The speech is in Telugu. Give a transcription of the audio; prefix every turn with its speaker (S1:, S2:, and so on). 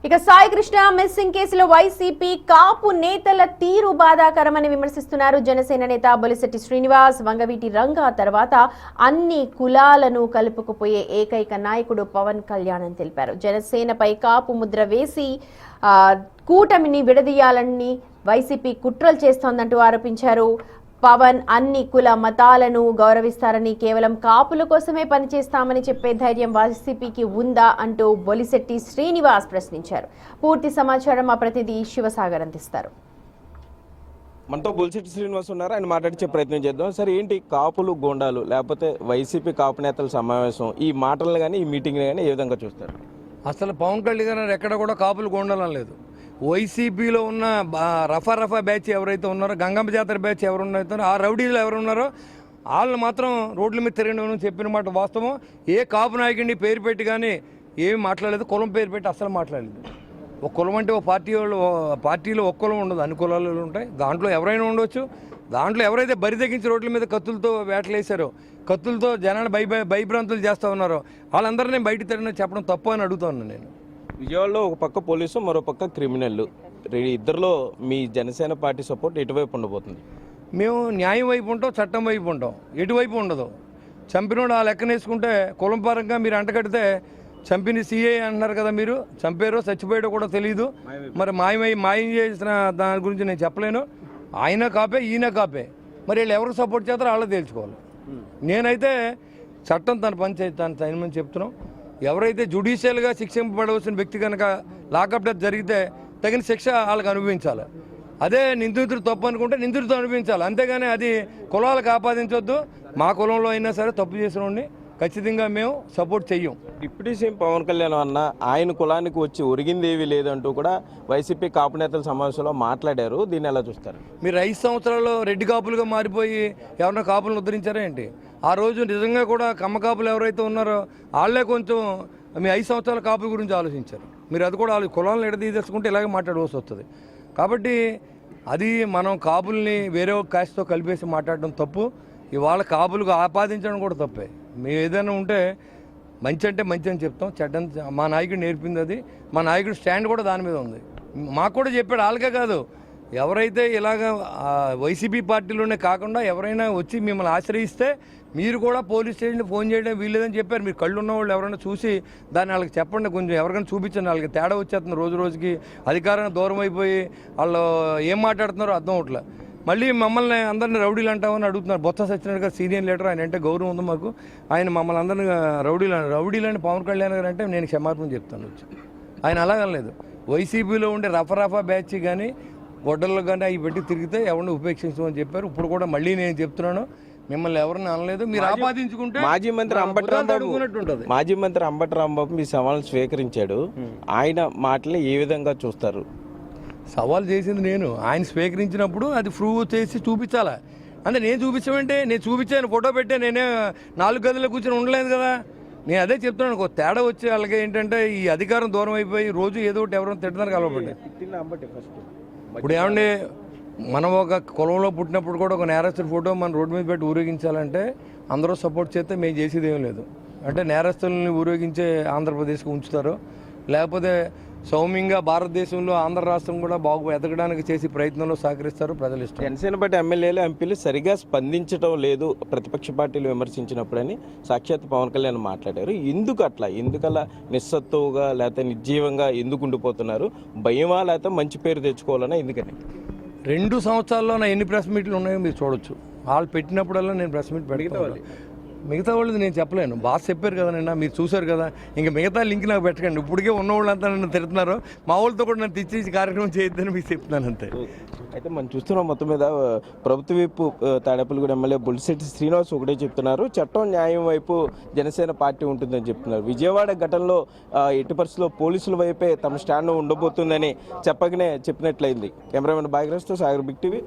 S1: ఇక సాయి కృష్ణ మిస్సింగ్ కేసులో వైసీపీ కాపు నేతల తీరు బాధాకరమని విమర్శిస్తున్నారు జనసేన నేత బొలిశెట్టి శ్రీనివాస్. వంగవీటి రంగా తర్వాత అన్ని కులాలను కలుపుకుపోయే ఏకైక నాయకుడు పవన్ కళ్యాణ్ అని తెలిపారు. జనసేనపై కాపు ముద్ర వేసి కూటమిని విడదీయాలని వైసీపీ కుట్రలు చేస్తోందంటూ ఆరోపించారు. పవన్ అన్ని కుల మతాలను గౌరవిస్తారని, కేవలం కాపుల కోసమే పనిచేస్తామని చెప్పే ధైర్యం వైసీపీకి ఉందా అంటూ బొలిశెట్టి శ్రీనివాస్ ప్రశ్నించారు. పూర్తి సమాచారం మా ప్రతినిధి శివసాగర్ అందిస్తారు.
S2: మనతో బొలిశెట్టి శ్రీనివాస్ ఉన్నారు, ఆయన మాట్లాడించే ప్రయత్నం చేద్దాం. సరే, ఏంటి కాపులు గోండాలు లేకపోతే వైసీపీ కాపు నేతల సమావేశం, ఈ మాటలను కానీ ఈ మీటింగ్ కానీ ఏ విధంగా చూస్తారు?
S3: అసలు పవన్ కళ్యాణ్ గారు ఎక్కడ కూడా కాపులు గోండాలని లేదు. వైసీపీలో ఉన్న రఫా బ్యాచ్ ఎవరైతే ఉన్నారో, గంగమ్మ జాతర బ్యాచ్ ఎవరున్నారో, ఆ రౌడీలు ఎవరు ఉన్నారో వాళ్ళు మాత్రం రోడ్ల మీద తిరగడం చెప్పిన మాట వాస్తవం. ఏ కాపు నాయకుడిని పేరు పెట్టి కానీ ఏమి మాట్లాడలేదు, కులం పేరు పెట్టి అసలు మాట్లాడలేదు. ఒక కులం అంటే ఒక పార్టీలో ఒక్క కులం ఉండదు, అన్ని కులాలు ఉంటాయి. దాంట్లో ఎవరైనా ఉండవచ్చు. దాంట్లో ఎవరైతే బరి తెగించి రోడ్ల మీద కత్తులతో వేటలేసారో, కత్తులతో జనాన్ని భయభ్రాంతులు చేస్తూ ఉన్నారో వాళ్ళందరినీ బయట తిరగని చెప్పడం తప్పు అని అడుగుతా ఉన్నాను నేను.
S2: విజయవాడలో ఒక పక్క పోలీసు, మరో పక్క క్రిమినల్, ఇద్దరిలో మీ జనసేన పార్టీ సపోర్ట్ ఎటువైపు ఉండబోతుంది?
S3: మేము న్యాయం వైపు ఉంటాం, చట్టం వైపు ఉంటాం, ఎటువైపు ఉండదు. చంపినోడు ఆ లెక్కనేసుకుంటే కులం పరంగా మీరు అంటగడితే చంపిన సీఏ అంటున్నారు కదా, మీరు చంపారో చచ్చిపోయాడో కూడా తెలియదు. మరి మాయం చేసిన దాని గురించి నేను చెప్పలేను. ఆయన కాపే, ఈయన కాపే. మరి వీళ్ళు ఎవరికి సపోర్ట్ చేస్తారో వాళ్ళే తేల్చుకోవాలి. నేనైతే చట్టం తన పని తనమని చెప్తున్నాం. ఎవరైతే జ్యుడిషియల్గా శిక్షింపబడవలసిన వ్యక్తి కనుక లాకప్ డెత్ జరిగితే తగిన శిక్ష వాళ్ళకి అనుభవించాలి. అదే నిందితుడు తప్పు అనుకుంటే నిందితుడితో అనుభవించాలి. అంతేగాని అది కులాలకు ఆపాదించొద్దు. మా కులంలో అయినా సరే తప్పు చేసిన వాడిని ఖచ్చితంగా మేము సపోర్ట్ చెయ్యం.
S2: డిప్యూటీ సీఎం పవన్ కళ్యాణ్ అన్న ఆయన కులానికి వచ్చి ఒరిగింది ఏవి లేదంటూ కూడా వైసీపీ కాపు నేతల సమావేశంలో మాట్లాడారు. దీన్ని ఎలా చూస్తారు?
S3: మీరు 5 సంవత్సరాల్లో రెడ్డి కాపులుగా మారిపోయి ఎవరైనా కాపులను ఉద్ధరించారా ఏంటి? ఆ రోజు నిజంగా కూడా కమ్మ కాపులు ఎవరైతే ఉన్నారో వాళ్ళే కొంచెం మీ 5 సంవత్సరాల కాపుల గురించి ఆలోచించారు. మీరు అది కూడా వాళ్ళు కులాలను ఎడదీసేసుకుంటే ఇలాగే మాట్లాడవలసి వస్తుంది. కాబట్టి అది మనం కాపుల్ని వేరే ఒక కాస్ట్తో కలిపేసి మాట్లాడడం తప్పు. ఇవాళ కాపులకు ఆపాదించడం కూడా తప్పే. మేము ఏదైనా ఉంటే మంచి అంటే మంచి అని చెప్తాం, చెడ్డ మా నాయకుడు నేర్పింది అది. మా నాయకుడు స్టాండ్ కూడా దాని మీద ఉంది. మాకు కూడా చెప్పాడు, వాళ్ళకే కాదు, ఎవరైతే ఇలాగ వైసీపీ పార్టీలోనే కాకుండా ఎవరైనా వచ్చి మిమ్మల్ని ఆశ్రయిస్తే మీరు కూడా పోలీస్ స్టేషన్కి ఫోన్ చేయడం వీల్లేదని చెప్పారు. మీరు కళ్ళు ఉన్న వాళ్ళు ఎవరైనా చూసి దాన్ని వాళ్ళకి చెప్పండి, కొంచెం ఎవరికైనా చూపించండి. వాళ్ళకి తేడా వచ్చేస్తుంది, రోజు రోజుకి అధికారానికి దూరం అయిపోయి వాళ్ళు ఏం మాట్లాడుతున్నారో అర్థం అవట్లే. మళ్ళీ మమ్మల్ని అందరినీ రౌడీలు అంటామని అడుగుతున్నారు. బొత్స సత్యనారాయణ గారు సీనియర్ లీడర్, ఆయన అంటే గౌరవం ఉంది మాకు. ఆయన మమ్మల్ని అందరినీ రౌడీలని పవన్ కళ్యాణ్ గారు అంటే నేను క్షమాపణ చెప్తాను వచ్చి. ఆయన అలాగలేదు. వైసీపీలో ఉండే రఫా బ్యాచ్ కానీ గొడ్డల్లో కానీ అవి పెట్టి తిరిగితే ఎవరిని ఉపేక్షించమని చెప్పారు. ఇప్పుడు కూడా మళ్ళీ నేను చెప్తున్నాను, మిమ్మల్ని ఎవరిని అనలేదు. మీరు ఆపాదించుకుంటే
S2: మాజీ మంత్రి అంబటి రాంబాబు మీ సవాల్ స్వీకరించాడు. ఆయన మాటలు ఏ విధంగా చూస్తారు?
S3: సవాల్ చేసింది నేను, ఆయన స్వీకరించినప్పుడు అది ప్రూవ్ చేసి చూపించాలా. అంటే నేను చూపించమంటే నేను చూపించాను, ఫోటో పెట్టే, నేనే 4 గదుల్లో కూర్చొని ఉండలేదు కదా. నేను అదే చెప్తున్నాను, ఒక తేడా వచ్చి వాళ్ళకి ఏంటంటే ఈ అధికారం దూరం అయిపోయి రోజు ఏదో ఒకటి ఎవరైనా తిట్టడానికి అలవాటు. ఇప్పుడు ఏమండి, మనం ఒక కులంలో పుట్టినప్పుడు కూడా ఒక నేరస్తుడి ఫోటో మన రోడ్డు మీద పెట్టి ఊరేగించాలంటే అందరూ సపోర్ట్ చేస్తే మేము చేసేది ఏం లేదు. అంటే నేరస్తుల్ని ఊరేగించే ఆంధ్రప్రదేశ్కి ఉంచుతారు, లేకపోతే సౌమ్యంగా భారతదేశంలో ఆంధ్ర రాష్ట్రం కూడా బాగు ఎదగడానికి చేసే ప్రయత్నంలో సహకరిస్తారు ప్రజలు. ఇష్టం.
S2: జనసేన పార్టీ ఎమ్మెల్యేలు ఎంపీలు సరిగా స్పందించడం లేదు ప్రతిపక్ష పార్టీలు విమర్శించినప్పుడని సాక్షాత్ పవన్ కళ్యాణ్ మాట్లాడారు. ఎందుకలా నిస్సత్తువుగా లేకపోతే నిర్జీవంగా ఎందుకు ఉండిపోతున్నారు? భయమా లేకపోతే మంచి పేరు తెచ్చుకోవాలన్నా? ఎందుకని
S3: 2 సంవత్సరాల్లో నా ఎన్ని ప్రెస్ మీట్లు ఉన్నాయో మీరు చూడొచ్చు. వాళ్ళు పెట్టినప్పుడల్లా నేను ప్రెస్ మీట్ పెడతాను. మిగతా వాళ్ళది నేను చెప్పలేను. బాగా చెప్పారు కదా నిన్న, మీరు చూశారు కదా. ఇంకా మిగతా లింక్ నాకు పెట్టకండి. ఇప్పటికే ఉన్న వాళ్ళంతా నన్ను తిడుతున్నారు. మా వాళ్ళతో కూడా నన్ను తెచ్చి కార్యక్రమం చేయొద్దని మీకు చెప్తున్నాను అంతే.
S2: అయితే మనం చూస్తున్నాం, మొత్తం మీద ప్రభుత్వ వైపు తాడేపల్లిగూడ ఎమ్మెల్యే బొలిశెట్టి శ్రీనివాస్ ఒకటే చెప్తున్నారు, చట్టం న్యాయం వైపు జనసేన పార్టీ ఉంటుందని చెప్తున్నారు. విజయవాడ ఘటనలో ఎట్టి పరిస్థితుల్లో పోలీసుల వైపే తమ స్టాండ్ ఉండబోతుందని చెప్పగానే చెప్పినట్లయింది. కెమెరామెన్ బాగ్రాజ్తో సాగర్, బిగ్ టీవీ.